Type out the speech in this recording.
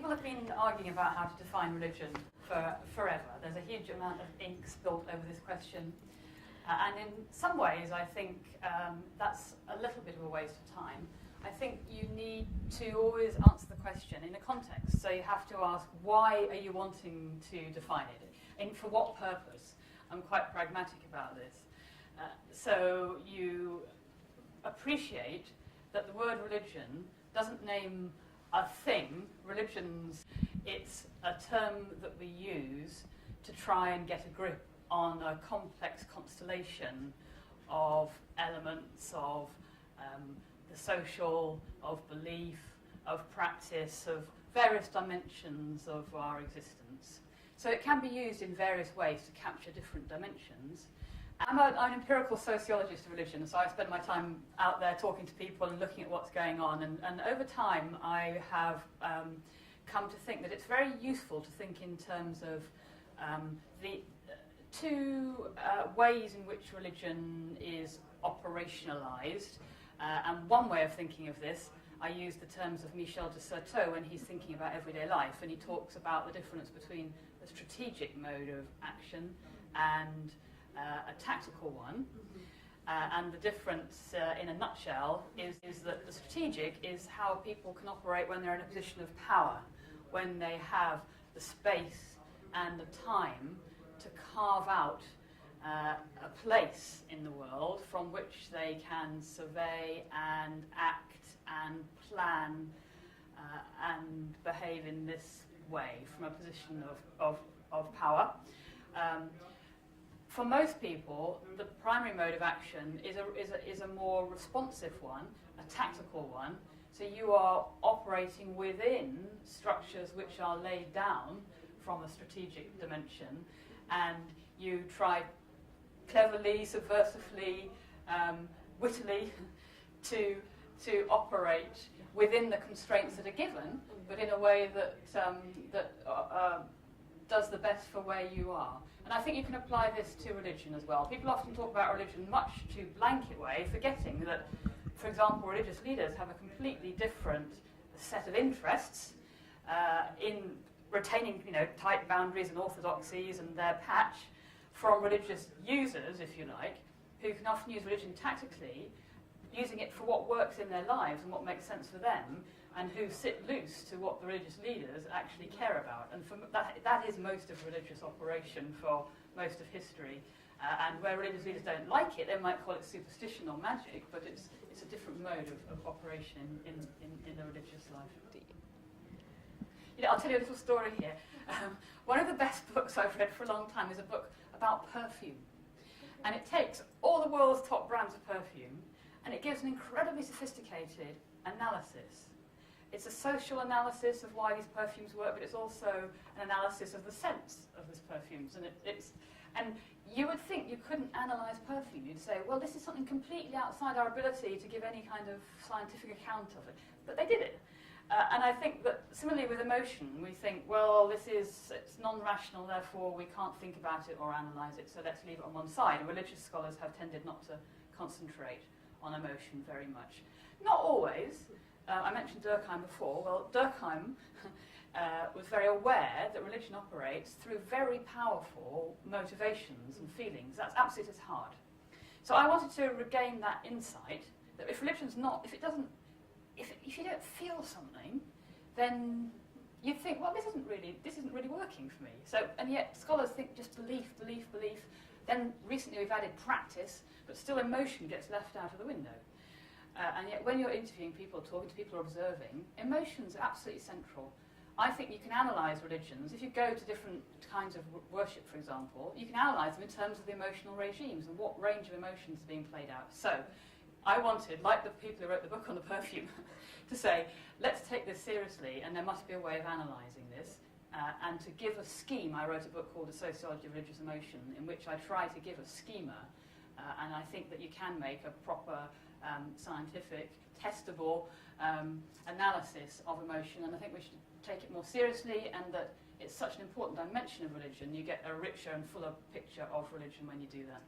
people have been arguing about how to define religion for forever. There's a huge amount of ink spilled over this question. And in some ways, I think that's a little bit of a waste of time. I think you need to always answer the question in a context. So you have to ask, why are you wanting to define it? And for what purpose? I'm quite pragmatic about this. So you appreciate that the word religion doesn't name a thing. Religions, it's a term that we use to try and get a grip on a complex constellation of elements of the social, of belief, of practice, of various dimensions of our existence. So it can be used in various ways to capture different dimensions. I'm an empirical sociologist of religion, so I spend my time out there talking to people and looking at what's going on. And over time, I have come to think that it's very useful to think in terms of the two ways in which religion is operationalized. And one way of thinking of this, I use the terms of Michel de Certeau when he's thinking about everyday life, and he talks about the difference between the strategic mode of action and a tactical one. And the difference, in a nutshell, is that the strategic is how people can operate when they're in a position of power, when they have the space and the time to carve out a place in the world from which they can survey and act and plan and behave in this way from a position of power. For most people, the primary mode of action is a more responsive one, a tactical one. So you are operating within structures which are laid down from a strategic dimension, and you try cleverly, subversively, wittily to operate within the constraints that are given, but in a way that does the best for where you are. And I think you can apply this to religion as well. People often talk about religion much too blanket way, forgetting that, for example, religious leaders have a completely different set of interests in retaining, tight boundaries and orthodoxies and their patch from religious users, if you like, who can often use religion tactically, using it for what works in their lives and what makes sense for them, and who sit loose to what the religious leaders actually care about. And that is most of religious operation for most of history. And where religious leaders don't like it, they might call it superstition or magic, but it's a different mode of operation in the religious life. I'll tell you a little story here. One of the best books I've read for a long time is a book about perfume. And it takes all the world's top brands of perfume, and it gives an incredibly sophisticated analysis. It's a social analysis of why these perfumes work, but it's also an analysis of the scents of these perfumes. And you would think you couldn't analyse perfume. You'd say, well, this is something completely outside our ability to give any kind of scientific account of it. But they did it. And I think that similarly with emotion, we think, well, it's non-rational, therefore we can't think about it or analyse it, so let's leave it on one side. And religious scholars have tended not to concentrate on emotion very much. Not always. I mentioned Durkheim before. Well, Durkheim was very aware that religion operates through very powerful motivations and feelings. That's absolutely at its heart. So I wanted to regain that insight that if religion's not, if you don't feel something, then you'd think, well, this isn't really working for me. So, and yet scholars think just belief. Then recently we've added practice, but still emotion gets left out of the window. And yet when you're interviewing people, talking to people, observing, emotions are absolutely central. I think you can analyse religions. If you go to different kinds of worship, for example, you can analyse them in terms of the emotional regimes and what range of emotions are being played out. So I wanted, like the people who wrote the book on the perfume, to say, let's take this seriously, and there must be a way of analysing this. And to give a scheme, I wrote a book called The Sociology of Religious Emotion, in which I try to give a schema, and I think that you can make a proper scientific, testable analysis of emotion, and I think we should take it more seriously, and that it's such an important dimension of religion. You get a richer and fuller picture of religion when you do that.